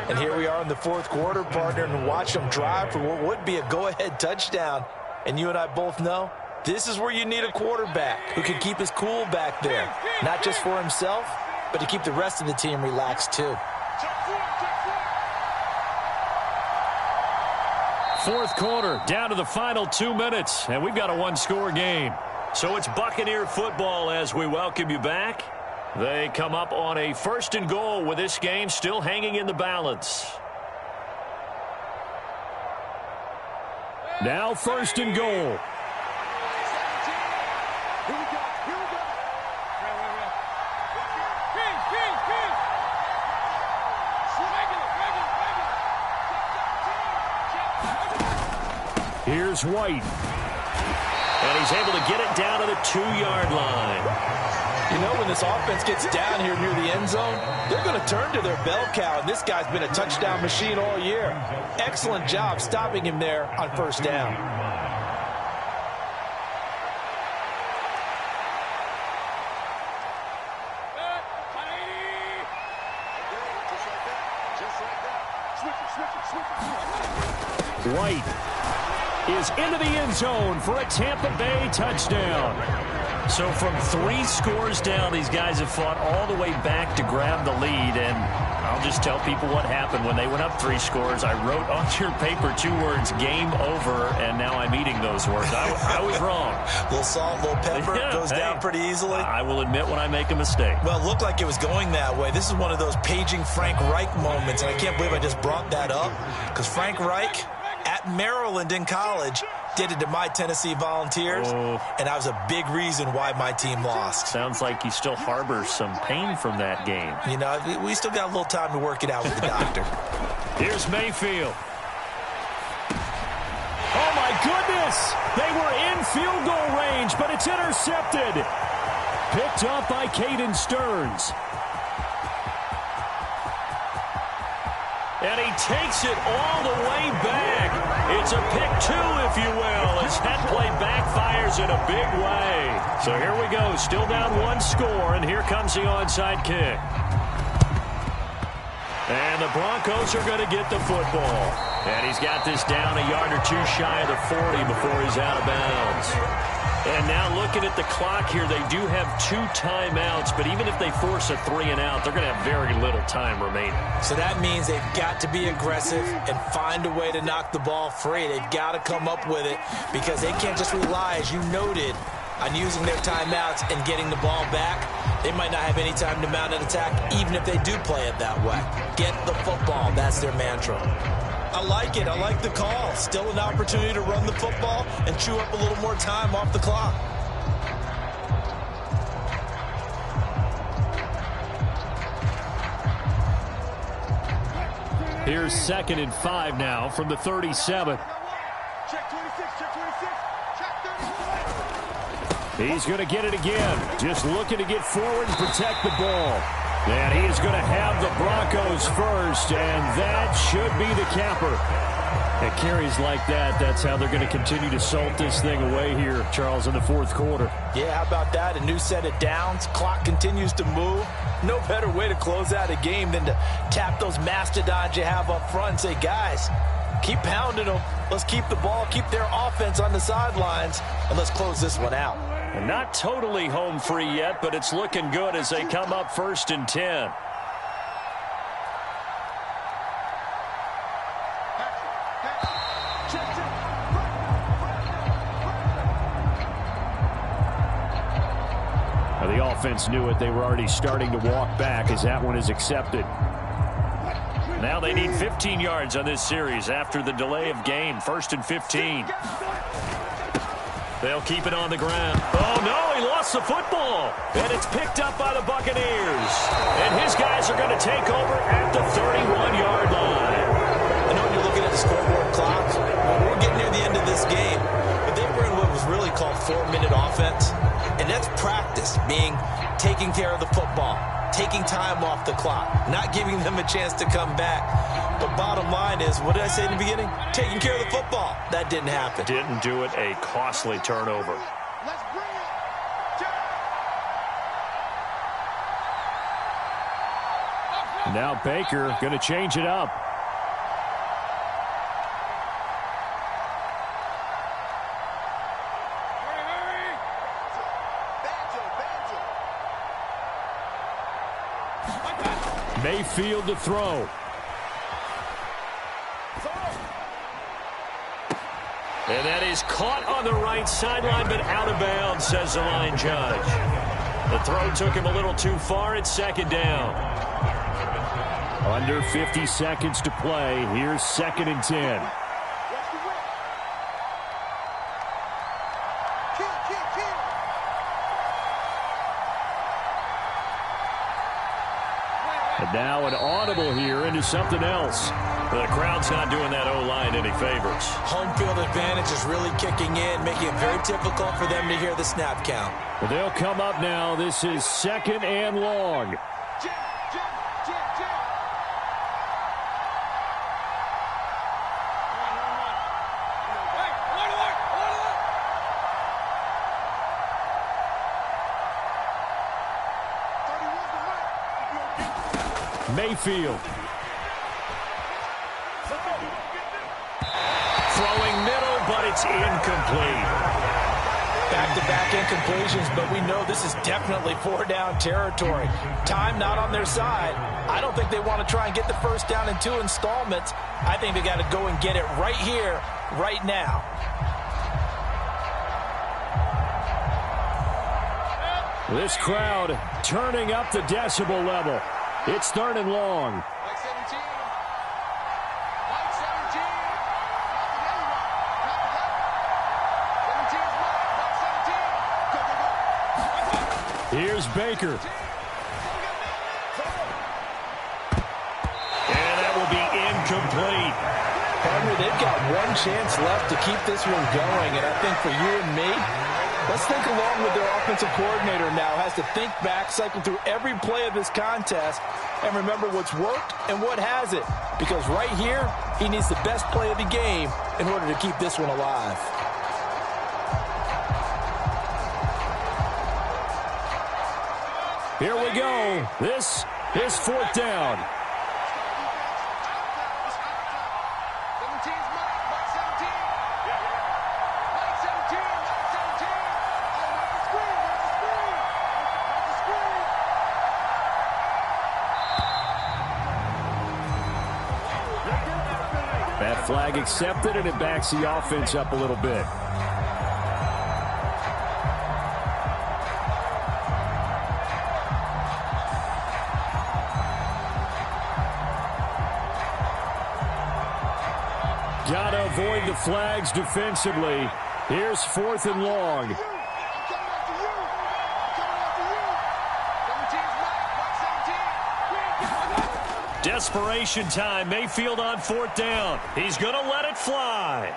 And here we are in the fourth quarter, partner, and watch them drive for what would be a go-ahead touchdown. And you and I both know this is where you need a quarterback who can keep his cool back there. Not just for himself, but to keep the rest of the team relaxed too. Fourth quarter, down to the final 2 minutes, and we've got a one-score game. So it's Buccaneer football as we welcome you back. They come up on a 1st and goal with this game still hanging in the balance. Now 1st and goal. Here's White. And he's able to get it down to the 2-yard line. You know, when this offense gets down here near the end zone, they're going to turn to their bell cow, and this guy's been a touchdown machine all year. Excellent job stopping him there on 1st down. White is into the end zone for a Tampa Bay touchdown. So from 3 scores down, these guys have fought all the way back to grab the lead, and I'll just tell people what happened when they went up 3 scores. I wrote on your paper 2 words, game over, and now I'm eating those words. I was wrong. A little salt, a little pepper, goes down pretty easily. I will admit when I make a mistake. Well, it looked like it was going that way. This is one of those paging Frank Reich moments, and I can't believe I just brought that up, because Frank Reich at Maryland in college did it to my Tennessee Volunteers, and that was a big reason why my team lost. Sounds like you still harbor some pain from that game. You know, we still got a little time to work it out with the doctor. Here's Mayfield. Oh, my goodness! They were in field goal range, but it's intercepted. Picked up by Caden Stearns. And he takes it all the way back. It's a pick 2, if you will, as that play backfires in a big way. So here we go, still down 1 score, and here comes the onside kick. And the Broncos are going to get the football. And he's got this down a yard or 2 shy of the 40 before he's out of bounds. And now looking at the clock here, they do have 2 timeouts, but even if they force a 3 and out, they're going to have very little time remaining. So that means they've got to be aggressive and find a way to knock the ball free. They've got to come up with it because they can't just rely, as you noted, on using their timeouts and getting the ball back. They might not have any time to mount an attack, even if they do play it that way. Get the football. That's their mantra. I like it. I like the call. Still an opportunity to run the football and chew up a little more time off the clock. Here's 2nd and 5 now from the 37. Check 26, check 26, check 30. He's going to get it again. Just looking to get forward and protect the ball. And he is going to have the Broncos first, and that should be the capper. At carries like that, that's how they're going to continue to salt this thing away here, Charles, in the 4th quarter. Yeah, how about that? A new set of downs. Clock continues to move. No better way to close out a game than to tap those mastodons you have up front and say, guys, keep pounding them. Let's keep the ball, keep their offense on the sidelines, and let's close this one out. And not totally home free yet, but it's looking good as they come up 1st and 10. Now the offense knew it. They were already starting to walk back as that one is accepted. Now they need 15 yards on this series after the delay of game. 1st and 15. They'll keep it on the ground. Oh, no, he lost the football. And it's picked up by the Buccaneers. And his guys are going to take over at the 31-yard line. I know when you're looking at the scoreboard clock, we're getting near the end of this game, but they were in what was really called 4-minute offense. And that's practice, being taking care of the football, taking time off the clock, not giving them a chance to come back. But bottom line is, what did I say in the beginning? Taking care of the football. That didn't happen. Didn't do it. A costly turnover. Let's bring it. Now Baker going to change it up. Mayfield to throw. And that is caught on the right sideline, but out of bounds, says the line judge. The throw took him a little too far. It's 2nd down. Under 50 seconds to play. Here's 2nd and 10. And now an audible here into something else. The crowd's not doing that O-line any favors. Home field advantage is really kicking in, making it very difficult for them to hear the snap count. Well, they'll come up now. This is 2nd and long. Mayfield. throwing middle, but it's incomplete. Back-to-back incompletions, but we know this is definitely 4-down territory. Time not on their side. I don't think they want to try and get the first down in 2 installments. I think they got to go and get it right here, right now. This crowd turning up the decibel level. It's 3rd and long. Here's Baker. And that will be incomplete. Henry, they've got one chance left to keep this one going, and I think for you and me, let's think along with their offensive coordinator now. Has to think back, cycle through every play of this contest, and remember what's worked and what hasn't. Because right here, he needs the best play of the game in order to keep this one alive. Here we go. This is 4th down. That flag accepted, and it backs the offense up a little bit. Got to avoid the flags defensively. Here's 4th and long. Desperation time. Mayfield on 4th down. He's going to let it fly.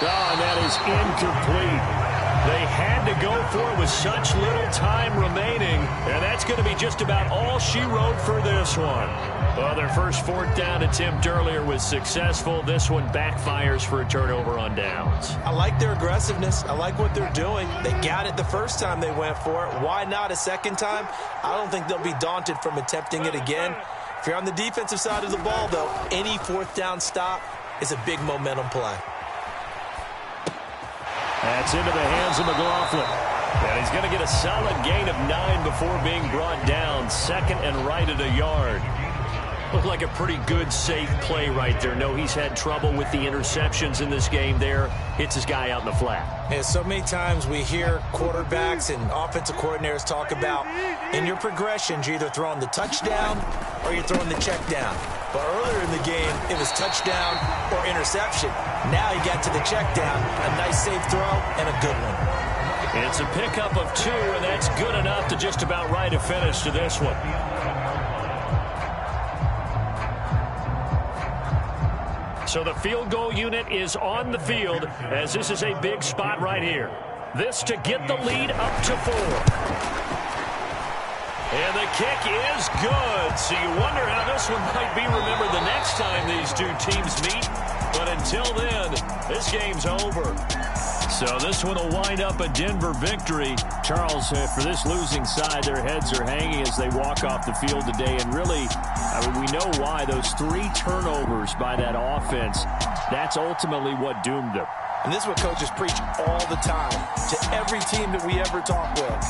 Oh, and that is incomplete. They had to go for it with such little time remaining, and that's going to be just about all she wrote for this one. Well, their first 4th down attempt earlier was successful. This one backfires for a turnover on downs. I like their aggressiveness. I like what they're doing. They got it the first time they went for it. Why not a second time? I don't think they'll be daunted from attempting it again. If you're on the defensive side of the ball, though, any 4th down stop is a big momentum play. That's into the hands of McLaughlin. And he's going to get a solid gain of 9 before being brought down. 2nd and right at a yard. Looked like a pretty good, safe play right there. No, he's had trouble with the interceptions in this game there. Hits his guy out in the flat. Yeah, so many times we hear quarterbacks and offensive coordinators talk about in your progressions, you're either throwing the touchdown or you're throwing the check down. But earlier in the game, it was touchdown or interception. Now you got to the check down. A nice, safe throw and a good one. It's a pickup of 2, and that's good enough to just about write a finish to this one. So the field goal unit is on the field, as this is a big spot right here. This to get the lead up to 4. And the kick is good. So you wonder how this one might be remembered the next time these two teams meet. But until then, this game's over. So this one will wind up a Denver victory. Charles, for this losing side, their heads are hanging as they walk off the field today. And really, we know why. Those 3 turnovers by that offense, that's ultimately what doomed them. And this is what coaches preach all the time to every team that we ever talk with.